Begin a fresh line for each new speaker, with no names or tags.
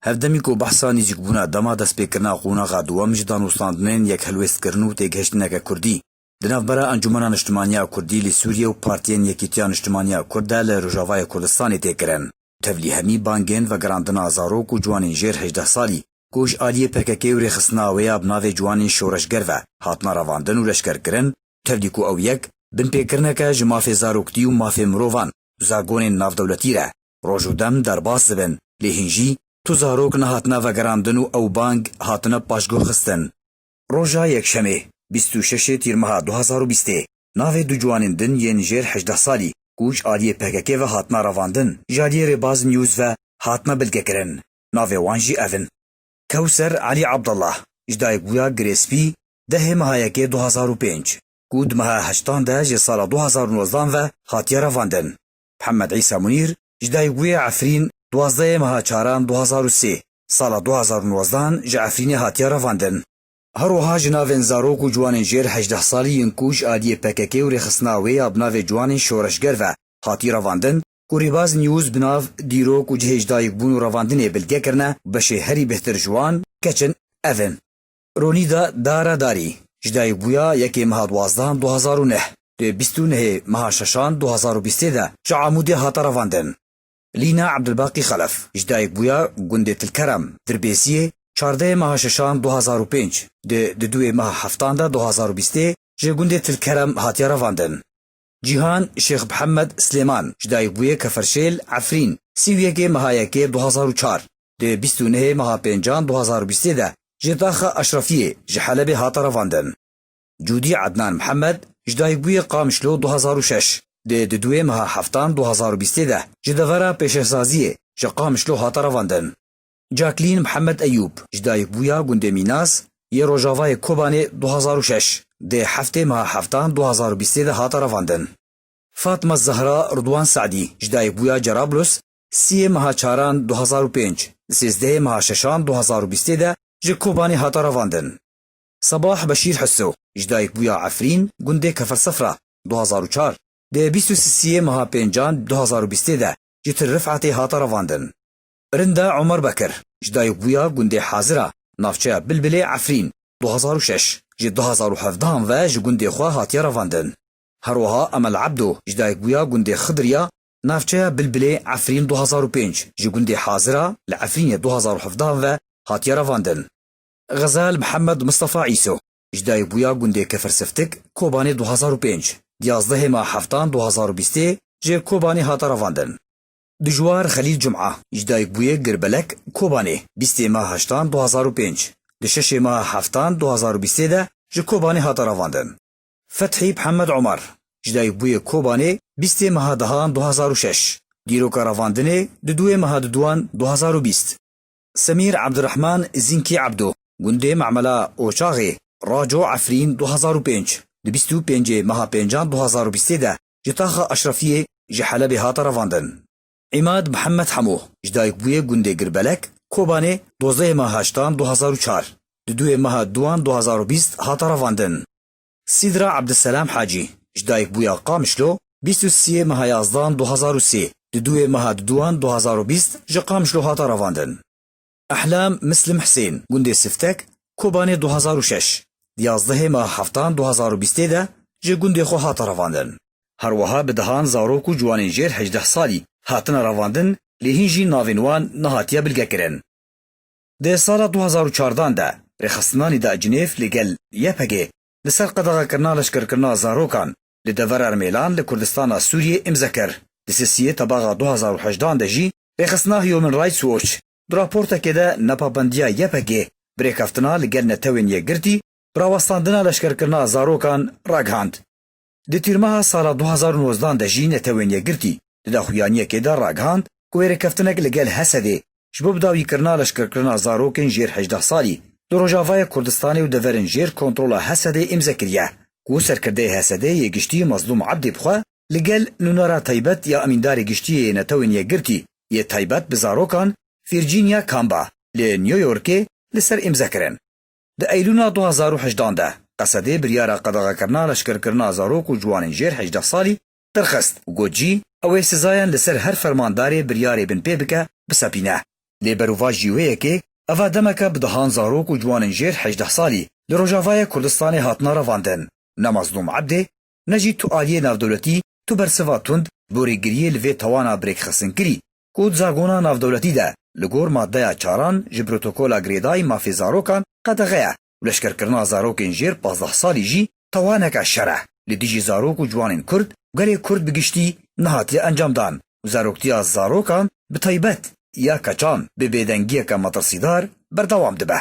هفدمی کو بحثا نزیک بونا دما دست پیکرنا قوناغا دوام جدان وستاندنین یک هلوست کرنو تیگهشتنک کردی. دناف برا انجمن اجتماعی کردی لی سوریه و پارتین یکیتیان اجتماعی کرده لی روجاوای کردستانی تیکرن. تفلی همی بانگین و گراندنا زاروک و جوانین جیر 18 سالی. کوش آلیه پککی و رخصنا ویا بناو جوانین شورشگر و هاتنا رواندن و لشکر کرن. تفلی کو او یک بن پیکرنک جمافی زاروکتی و مافی مروان زاگونین ناف دولتی را. روجو دم در باز زبن لی هنجی تو زاروک نهاتنا و گراندن و او بانگ هاتنا پاشگو خستن. روژا یک شمه 26 تیر ماه 2020 ناو دو جوانین دن ین جیر 18 سالی کوچ آلیه پککی و هاتنا رواندن جالیه رباز نیوز و هاتنا بلگه کرن. ناو وانجی اون کوسر علی عبدالله اجدای گویا گریسپی ده ماه یکی 2005 کود ماه هشتان ده جه سال 2019 و هاتیه رواندن. محمد عیسی منیر اجدای گویا عفرین 12 ماه چاران 2003 سال 2019 جه عفرین هاتیه رواندن. هروها جناوین زاروک و جوانین جیر 18 سالی ینکوش آلیه پککی و رخصناوی ابناو جوانین شورشگر و هاتی رواندن کوریباز نیوز بناو دیروک و جهجدایک بون و رواندن بلگه کرنه بشه هری بهتر جوان کچن اون. رونیدا دارا داری جدایک بویا یکی ماه 12 2009 ده 29 ماه ششان 2020 ده جعامودی هاتا رواندن. لینا عبدالباقی خلف جدایک بویا گنده تلکرم دربیسیه 14 ماه ششان 2005 ده 2 ماه هفتان ده 2020 جه گنده تلکرم هاتیا رواندن. جیهان شیخ محمد سلیمان جدایک بویا کفرشیل عفرین 31 ماه یکی 2004 ده 29 ماه پنجان 2020 ده جه داخ اشرفیه جه حلب هاتا رواندن. جودی عدنان محمد جدایک بویا قامشلو 2006 ده 2 ماه هفتان 2020 ده جه دورا پیشهسازیه جه قامشلو هاتا رواندن. جاکلین محمد ایوب جدایک بویا گنده میناس یه روژاوای کوبانه 2006 ده 7 ماه هفتان 2020 ده هاتا رواندن. فاطمه زهرا رضوان سعدی جدایک بویا جرابلس 3 ماه چاران 2005 13 ماه ششان 2020 ده جه کوبانه هاتا رواندن. صباح بشیر حسو جدایک بویا عفرین گنده کفر صفرا 2004 ده 23 ماه پنجان 2020 ده جه تر رفعت هاتا رواندن. رندا عمر بکر جدایک بویا گنده حاضره نافچه بلبله عفرین 2006 جه 2017 و جه گنده خواه هاتیا رواندن. هروها امل عبدو جدایک بویا گنده خضریا نافچه بلبله عفرین 2005 جه گنده حاضره لعفرین 2017 و هاتیا رواندن. غزال محمد مصطفى عیسو جدایک بویا گنده کفر سفتک کوبانه 2005 11 ماه هفتان 2020 جه کوبانه هاتا رواندن. دجوار خلیل جمعه جدایک بویا گربلک کوبانه 20 ماه هشتان 2005 ده 6 ماه هفتان 2020 ده جه کوبانه هاتا رواندن. فتحی محمد عمر جدایک بویا کوبانه 20 ماه دهان 2006 دیروکا رواندنه ده 2 ماه دوان 2020. سمیر عبدالرحمن زینکی عبدو گنده معمله اوچاغی راجو عفرین 2005 ده 25 ماه پنجان 2020 ده جتاخ اشرفیه جه حلب هاتا رواندن. عماد محمد حمو جدایک بویا گنده گربلک کوبانه 12 ماه هشتان 2004 ده 2 ماه دوان 2020 هاتا رواندن. سیدرا عبدالسلام حاجی جدایک بویا قامشلو 23 ماه یازدان 2003 ده 2 ماه دوان 2020 جه قامشلو هاتا رواندن. احلام مسلم حسین گنده سفتک کوبانه 2006 11 ماه هفتان 2020 ده جه گنده خو هاتا رواندن. هروها بدهان زاروک و جوانین جیر 18 سالی هاتنا رواندن لهینجی ناوینوان نهاتیا بلگه کرن. ده سال 2014 ده رخصنانی دا جنیف لگل یپگه لسر قدغه کرنا لشکر کرنا زاروکان لدور ارمیلان لکردستان سوریه امزکر لسیسیه تباغا 2018 ده جی رخصنا هیومن رایتس ووچ دراپورتا که ده نپابندیا یپگه بریکافتنا لگل نتوین یگرتی براوستاندنا لشکر کرنا زاروکان راگهاند. ده تیرماه سال 2019 ده جی نتوین یگرتی ده خویانیه که ده راگهاند کویر کفتنک لگل حسده شباب داوی کرنا لشکر کرنا زاروکن جیر 18 سالی دو روجاوای کردستانی و دورن جیر کنترولا حسده امزکریه کو سرکرده حسده یه گشتی مظلوم عبد بخوا لگل نونارا تایبت یا امیندار گشتی نتوین یه گرتی یه تایبت بزاروکان ویرجینیا کامبا لی نیویورک لسر امزکرن. ده ایلونا 2018 ده قصده بریارا قدغه کرنا لشکر کرنا زاروک و جوانین جیر 18 سالی درخست و گوجی اوی سزایان لسر هر فرمانداری بریاری بن پی بکه بسپینه. لê berûva jîweyekê eva demeke bi dihan zarok û ciwanên jêr 18 salî li Rojavayê Kurdistanê hatina revandin. Ne Mazlûm Ebdê, ne jî tu aliyê navdewletî tu bersiva tund borîgiriyê li vê tawana birêkxistin kirî ku zagona navdewletî de li gor maddeya çaran ji protokola girêdayî mafê zarokan qedexe ye û leşkerkirina zarokên jêr 15 salî jî tawaneke şer e. Li dijî zarok û ciwanên Kurd gelê Kurd bi giştî nehatiye encamdan û zaroktiya zarokan bi taybet ya kaçan bi bêdengiyeke metirsîdar berdewam dibe.